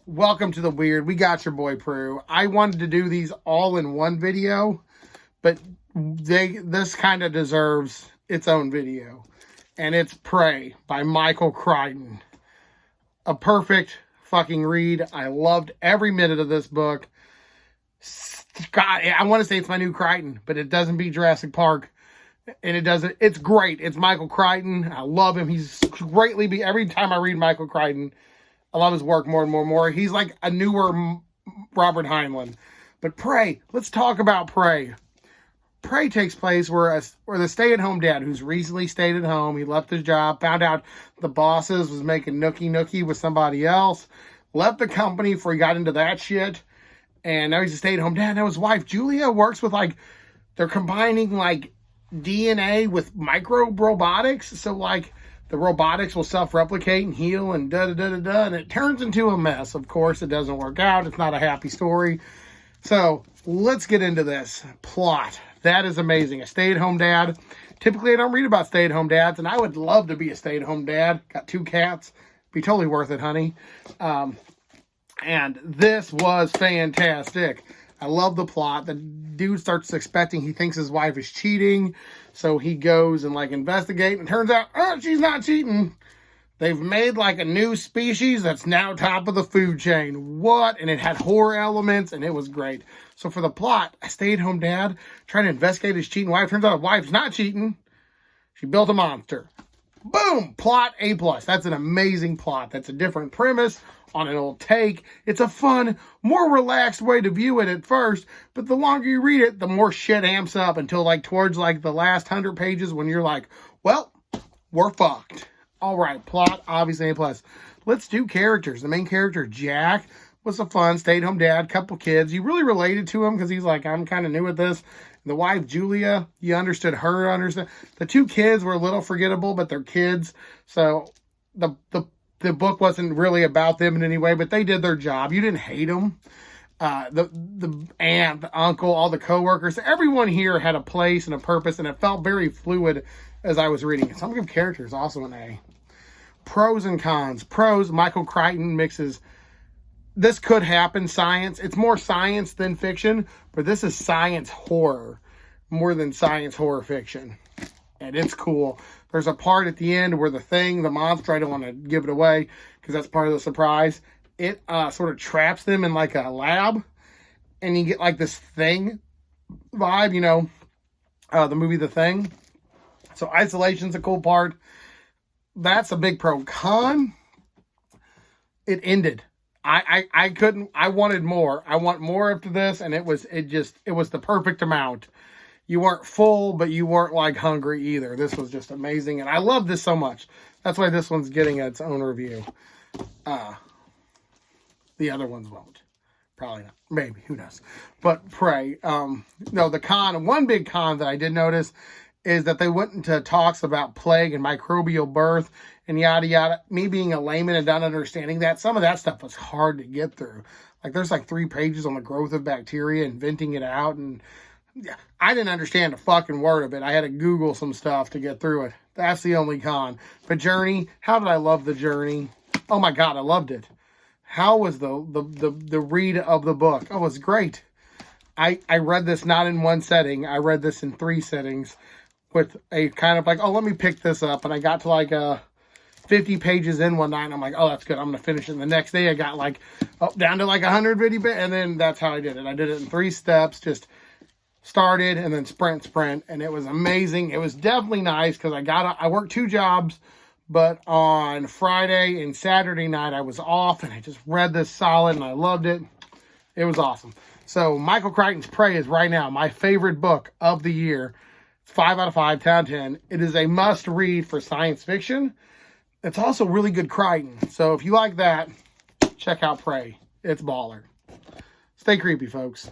Welcome to the weird. We got your boy Prue. I wanted to do these all in one video, but this kind of deserves its own video. And it's Prey by Michael Crichton. A perfect fucking read. I loved every minute of this book. God, I want to say it's my new Crichton, but it doesn't beat Jurassic Park. And it doesn't. It's great. It's Michael Crichton. I love him. He's greatly every time I read Michael Crichton, I love his work more and more and more. He's like a newer Robert Heinlein. But Prey, let's talk about Prey. Prey takes place where the stay-at-home dad who's recently stayed at home, he left his job, found out the bosses was making nookie with somebody else, left the company before he got into that shit, and now he's a stay-at-home dad. Now his wife, Julia, works with they're combining DNA with micro robotics, so the robotics will self-replicate and heal and da-da-da-da-da, and it turns into a mess. Of course, it doesn't work out. It's not a happy story. So, let's get into this plot. That is amazing. A stay-at-home dad. Typically, I don't read about stay-at-home dads, and I would love to be a stay-at-home dad. Got 2 cats. Be totally worth it, honey. And this was fantastic. I love the plot. The dude starts suspecting, he thinks his wife is cheating. So he goes and investigate, and turns out, oh, she's not cheating. They've made a new species that's now top of the food chain. What? And it had horror elements, and it was great. So for the plot, a stay-at-home dad trying to investigate his cheating wife. Turns out his wife's not cheating. She built a monster. Boom! Plot A+. That's an amazing plot. That's a different premise on an old take. It's a fun, more relaxed way to view it at first, but the longer you read it, the more shit amps up until towards the last 100 pages when you're like, well, we're fucked. All right, plot, obviously A+. Let's do characters. The main character, Jack, was a fun stay-at-home dad, couple kids. You really related to him because he's I'm kind of new at this. The wife, Julia, you understood her. The 2 kids were a little forgettable, but they're kids. So the book wasn't really about them in any way, but they did their job. You didn't hate them. The aunt, the uncle, all the coworkers, everyone here had a place and a purpose, and it felt very fluid as I was reading it. Some of characters also an A. Pros and cons. Pros, Michael Crichton mixes, this could happen, science. It's more science than fiction, but this is science horror more than science horror fiction. And it's cool. There's a part at the end where the monster, I don't want to give it away because that's part of the surprise. It sort of traps them in a lab. And you get this thing vibe, the movie The Thing. So isolation's a cool part. That's a big pro. Con, it ended. I wanted more. I want more after this, and it was the perfect amount. You weren't full, but you weren't hungry either. This was just amazing, and I love this so much. That's why this one's getting its own review. The other ones won't. Probably not. Maybe. Who knows? But Prey. No, the con. One big con that I did notice is that they went into talks about plague and microbial birth and yada yada. Me being a layman and not understanding that, some of that stuff was hard to get through. There's 3 pages on the growth of bacteria and venting it out, and I didn't understand a fucking word of it. I had to Google some stuff to get through it. That's the only con. But Journey, how did I love the Journey? Oh my God, I loved it. How was the read of the book? Oh, it was great. I read this not in one setting. I read this in 3 settings with a kind of oh, let me pick this up. And I got to 50 pages in one night, and I'm like, oh, that's good. I'm going to finish it. And the next day I got down to 150 bit, and then that's how I did it. I did it in 3 steps, just started and then sprint, and it was amazing. It was definitely nice because I worked 2 jobs, but on Friday and Saturday night I was off, and I just read this solid, and I loved it. It was awesome. So Michael Crichton's Prey is right now my favorite book of the year. 5 out of 5, 10 out of 10. It is a must read for science fiction. It's also really good Crichton. So if you like that, check out Prey. It's baller. Stay creepy, folks.